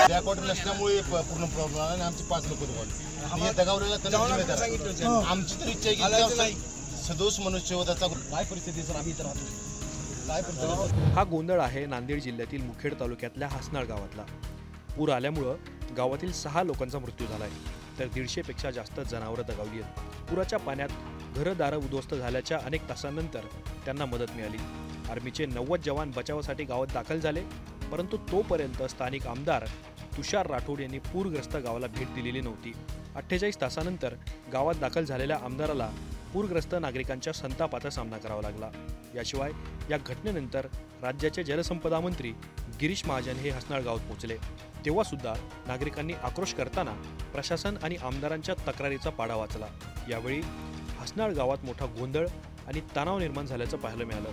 Backwater नसल्यामुळे पूर्ण problem आला आणि आमची 5 लोक दगावली. दगावलेला त्यांना सांगितलं आमची तर इच्छा आहे की सदोष मनुष्यवधाचा काय परिस्थिती सर आम्ही इथं राहतो काय परिस्थिती. हा गोंधळ आहे नांदेड जिल्ह्यातील मुखेड तालुक्यातल्या हसनाळ गावातला. पूर आल्यामुळं गावातील 6 लोकांचा मृत्यू झालाय तर 150 पेक्षा जास्त जनावरं दगावली आहेत. पुराच्या पाण्यात घरदारं उद्ध्वस्त झाल्याच्या अनेक तासांनंतर त्यांना मदत मिळाली. आर्मीचे 90 जवान बचावासाठी गावात दाखल झाले, परंतु तोपर्यंत स्थानिक आमदार तुषार राठोड यांनी पूरग्रस्त गावाला भेट दिलेली नव्हती. 48 तासानंतर गावात दाखल झालेल्या आमदाराला पूरग्रस्त नागरिकांच्या संतापाचा सामना करावा लागला. याशिवाय या घटनेनंतर राज्याचे जलसंपदा मंत्री गिरीश महाजन हे हसनाळ गावात पोहोचले. तेव्हा सुद्धा नागरिकांनी आक्रोश करताना प्रशासन आणि आमदारांच्या तक्रारीचा पाडा वाचला. यावेळी हसनाळ गावात मोठा गोंधळ आणि तणाव निर्माण झाल्याचं पाहायला मिळालं.